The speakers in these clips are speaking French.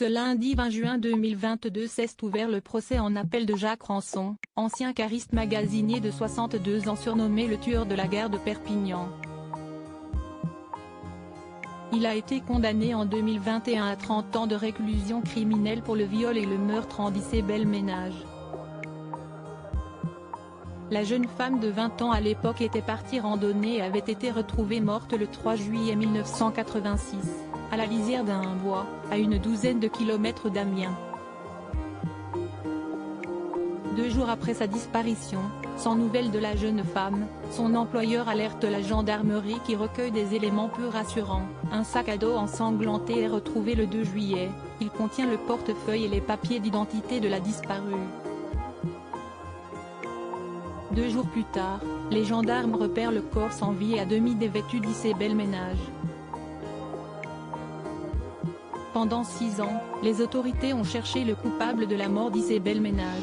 Ce lundi 20 juin 2022 s'est ouvert le procès en appel de Jacques Ranson, ancien cariste magasinier de 62 ans surnommé le tueur de la gare de Perpignan. Il a été condamné en 2021 à 30 ans de réclusion criminelle pour le viol et le meurtre en Issy-Belménage. La jeune femme de 20 ans à l'époque était partie randonner et avait été retrouvée morte le 3 juillet 1986, à la lisière d'un bois, à une douzaine de kilomètres d'Amiens. 2 jours après sa disparition, sans nouvelles de la jeune femme, son employeur alerte la gendarmerie qui recueille des éléments peu rassurants. Un sac à dos ensanglanté est retrouvé le 2 juillet, il contient le portefeuille et les papiers d'identité de la disparue. 2 jours plus tard, les gendarmes repèrent le corps sans vie et à demi dévêtu d'Issy-Belménage. Pendant 6 ans, les autorités ont cherché le coupable de la mort d'Issy-Belménage.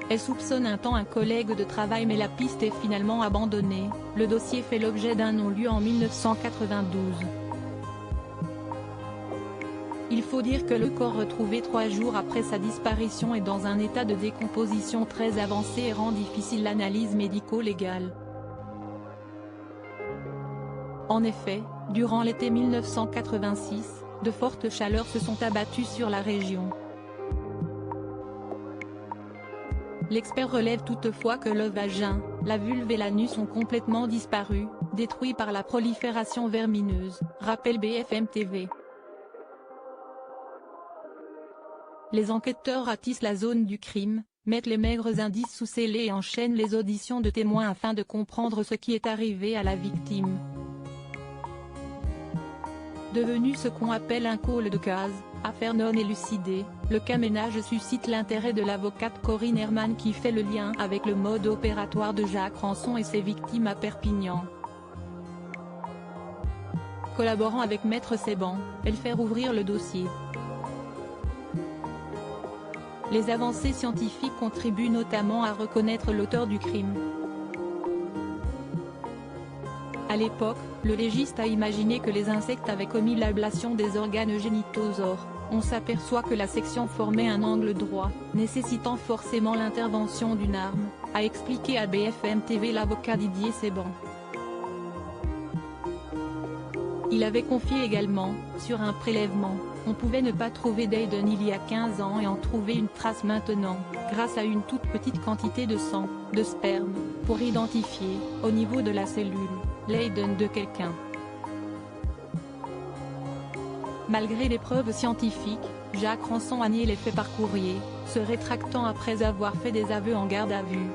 Elle soupçonne un temps un collègue de travail mais la piste est finalement abandonnée. Le dossier fait l'objet d'un non-lieu en 1992. Il faut dire que le corps retrouvé 3 jours après sa disparition est dans un état de décomposition très avancé et rend difficile l'analyse médico-légale. En effet, durant l'été 1986, de fortes chaleurs se sont abattues sur la région. L'expert relève toutefois que le vagin, la vulve et l'anus ont complètement disparu, détruits par la prolifération vermineuse, rappelle BFM TV. Les enquêteurs ratissent la zone du crime, mettent les maigres indices sous scellé et enchaînent les auditions de témoins afin de comprendre ce qui est arrivé à la victime. Devenu ce qu'on appelle un call de case, affaire non élucidée, le caménage suscite l'intérêt de l'avocate Corinne Herman qui fait le lien avec le mode opératoire de Jacques Ranson et ses victimes à Perpignan. Collaborant avec Maître Seban, elle fait rouvrir le dossier. Les avancées scientifiques contribuent notamment à reconnaître l'auteur du crime. À l'époque, le légiste a imaginé que les insectes avaient commis l'ablation des organes génitaux. Or, on s'aperçoit que la section formait un angle droit, nécessitant forcément l'intervention d'une arme, a expliqué à BFM TV l'avocat Didier Seban. Il avait confié également, sur un prélèvement, on pouvait ne pas trouver d'Aiden il y a 15 ans et en trouver une trace maintenant, grâce à une toute petite quantité de sang, de sperme, pour identifier, au niveau de la cellule, l'Aiden de quelqu'un. Malgré les preuves scientifiques, Jacques Ranson a nié les faits par courrier, se rétractant après avoir fait des aveux en garde à vue.